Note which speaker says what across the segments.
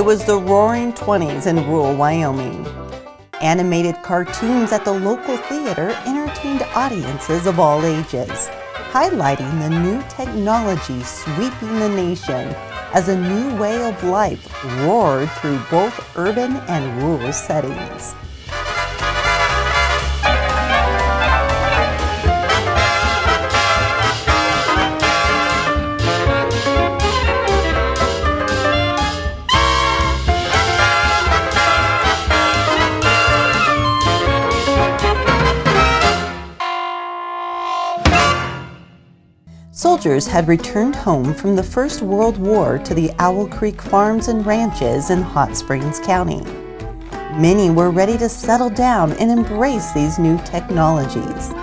Speaker 1: was the Roaring '20s in rural Wyoming. Animated cartoons at the local theater entertained audiences of all ages, highlighting the new technology sweeping the nation as a new way of life roared through both urban and rural settings. Soldiers had returned home from the First World War to the Owl Creek farms and ranches in Hot Springs County. Many were ready to settle down and embrace these new technologies.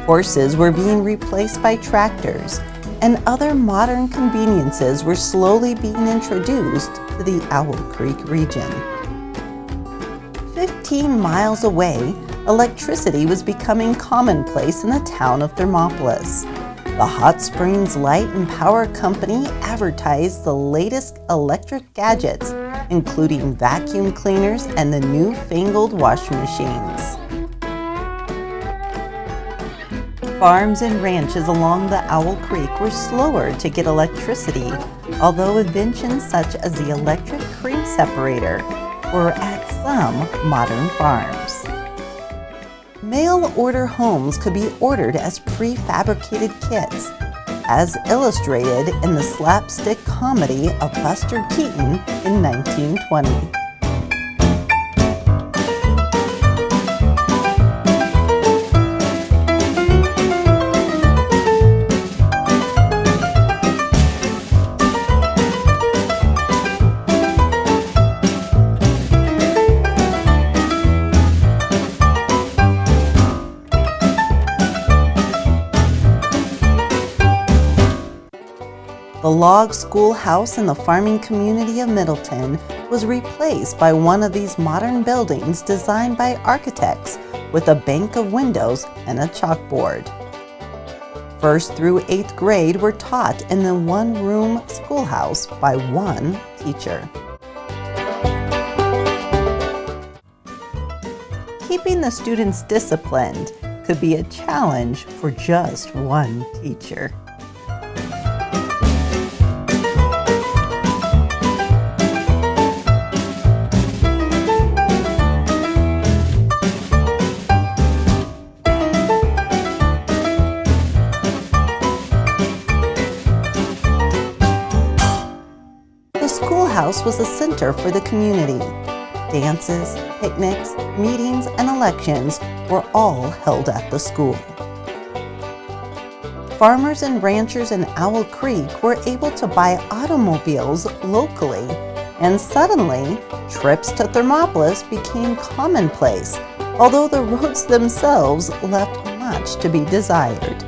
Speaker 1: Horses were being replaced by tractors, and other modern conveniences were slowly being introduced to the Owl Creek region. 15 miles away, electricity was becoming commonplace in the town of Thermopolis. The Hot Springs Light and Power Company advertised the latest electric gadgets, including vacuum cleaners and the newfangled washing machines. Farms and ranches along the Owl Creek were slower to get electricity, although inventions such as the electric cream separator were at some modern farms. Mail-order homes could be ordered as prefabricated kits, as illustrated in the slapstick comedy of Buster Keaton in 1920. The log schoolhouse in the farming community of Middleton was replaced by one of these modern buildings designed by architects with a bank of windows and a chalkboard. 1st through 8th grade were taught in the one-room schoolhouse by one teacher. Keeping the students disciplined could be a challenge for just one teacher. The schoolhouse was a center for the community. Dances, picnics, meetings, and elections were all held at the school. Farmers and ranchers in Owl Creek were able to buy automobiles locally, and suddenly, trips to Thermopolis became commonplace, although the roads themselves left much to be desired.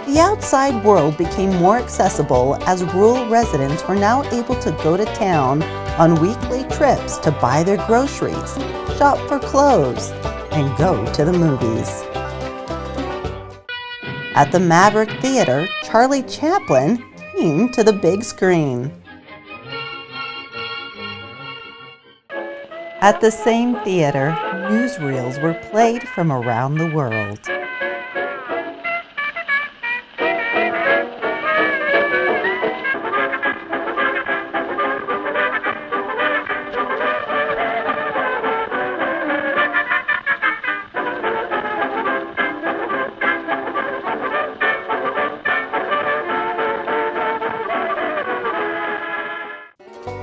Speaker 1: The outside world became more accessible as rural residents were now able to go to town on weekly trips to buy their groceries, shop for clothes, and go to the movies. At the Maverick Theater, Charlie Chaplin came to the big screen. At the same theater, newsreels were played from around the world.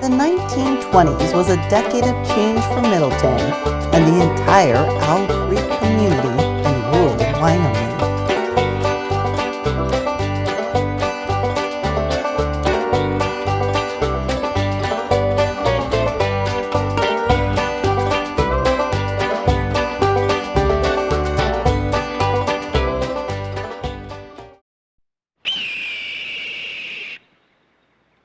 Speaker 1: The 1920s was a decade of change for Middleton and the entire Owl Creek community in rural Wyoming.